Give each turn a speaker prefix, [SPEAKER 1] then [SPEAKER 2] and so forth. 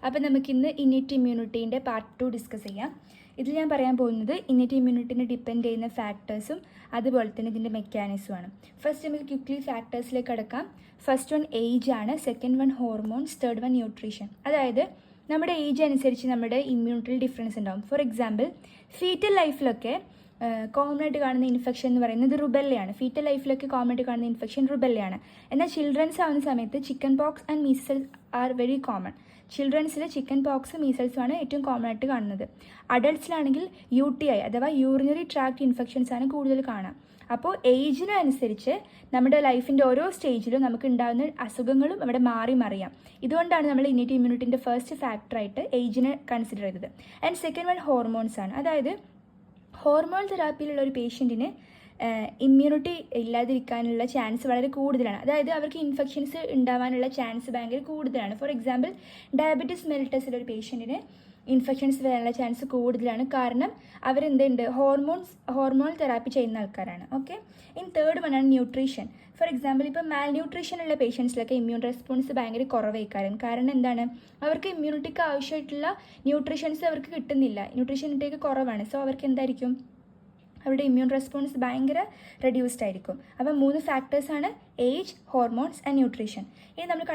[SPEAKER 1] അപ്പോൾ നമുക്കിന്ന് innate ഇമ്മ്യൂണിറ്റീൻ്റെ part 2 discuss ചെയ്യാം. ഇതിൽ ഞാൻ പറയാൻ പോകുന്നത് ഇന്നേറ്റ് ഇമ്മ്യൂണിറ്റിനെ ഡിപ്പെൻഡ് ചെയ്യുന്ന ഫാക്ടേഴ്സും അതുപോലെ തന്നെ ഇതിൻ്റെ മെക്കാനിസമാണ്. ഫസ്റ്റ് നമുക്ക് ക്വിക്ക്ലി ഫാക്ടേഴ്സിലേക്ക് കടക്കാം. ഫസ്റ്റ് വൺ ഏജ് ആണ്, second one hormones, third one nutrition. അതായത് നമ്മുടെ ഏജ് അനുസരിച്ച് നമ്മുടെ ഇമ്മ്യൂണിറ്റിയിൽ ഡിഫറൻസ് ഉണ്ടാകും. ഫോർ എക്സാമ്പിൾ ഫീറ്റൽ ലൈഫിലൊക്കെ കോമൺ ആയിട്ട് കാണുന്ന ഇൻഫെക്ഷൻ എന്ന് പറയുന്നത് റുബെല്ലയാണ്. ഫീറ്റൽ ലൈഫിലൊക്കെ കോമൺ ആയിട്ട് കാണുന്ന ഇൻഫെക്ഷൻ റുബെല്ലയാണ്. എന്നാൽ ചിൽഡ്രൻസ് ആവുന്ന സമയത്ത് chicken pox and measles are very common. ചിൽഡ്രൻസിൽ ചിക്കൻ പോക്സ് മീസൽസുമാണ് ഏറ്റവും കോമൺ ആയിട്ട് കാണുന്നത്. അഡൾട്ട്സിലാണെങ്കിൽ UTI അഥവാ യൂറിനറി ട്രാക്ട് ഇൻഫെക്ഷൻസ് ആണ് കൂടുതൽ കാണാം. അപ്പോൾ ഏജിനനുസരിച്ച് നമ്മുടെ ലൈഫിൻ്റെ ഓരോ സ്റ്റേജിലും നമുക്ക് ഉണ്ടാകുന്ന അസുഖങ്ങളും അവിടെ മാറി മറിയാം. ഇതുകൊണ്ടാണ് നമ്മൾ ഇന്നേറ്റ് ഇമ്മ്യൂണിറ്റിൻ്റെ ഫസ്റ്റ് ഫാക്ടറായിട്ട് ഏജിനെ കൺസിഡർ ചെയ്തത്. ആൻഡ് സെക്കൻഡ് വൺ ഹോർമോൺസ് ആണ്. അതായത് ഹോർമോൺ തെറാപ്പിയിലുള്ള ഒരു പേഷ്യൻറ്റിന് ഇമ്മ്യൂണിറ്റി ഇല്ലാതിരിക്കാനുള്ള ചാൻസ് വളരെ കൂടുതലാണ്. അതായത് അവർക്ക് ഇൻഫെക്ഷൻസ് ഉണ്ടാവാനുള്ള ചാൻസ് ഭയങ്കര കൂടുതലാണ്. ഫോർ എക്സാമ്പിൾ ഡയബറ്റിസ് മെലിറ്റസിലെ ഒരു പേഷ്യൻറ്റിന് ഇൻഫെക്ഷൻസ് വരാനുള്ള ചാൻസ് കൂടുതലാണ്. കാരണം അവരെന്തുണ്ട് ഹോർമോൺ തെറാപ്പി ചെയ്യുന്ന ആൾക്കാരാണ്. ഓക്കെ. ഇൻ തേർഡ് വൺ ആണ് ന്യൂട്രീഷൻ. ഫോർ എക്സാമ്പിൾ ഇപ്പോൾ മാൽ ന്യൂട്രീഷൻ ഉള്ള പേഷ്യൻസിലൊക്കെ ഇമ്മ്യൂൺ റെസ്പോൺസ് ഭയങ്കര കുറവായിരിക്കും. കാരണം എന്താണ്, അവർക്ക് ഇമ്മ്യൂണിറ്റിക്ക് ആവശ്യമായിട്ടുള്ള ന്യൂട്രീഷൻസ് അവർക്ക് കിട്ടുന്നില്ല. ന്യൂട്രീഷൻ ഇൻടേക്ക് കുറവാണ്. സോ അവർക്ക് എന്തായിരിക്കും, അവരുടെ ഇമ്മ്യൂൺ റെസ്പോൺസ് ഭയങ്കര റെഡ്യൂസ്ഡ് ആയിരിക്കും. അപ്പം 3 ഫാക്ടേഴ്സാണ് ഏജ്, ഹോർമോൺസ് ആൻഡ് ന്യൂട്രീഷൻ. ഇനി നമ്മൾ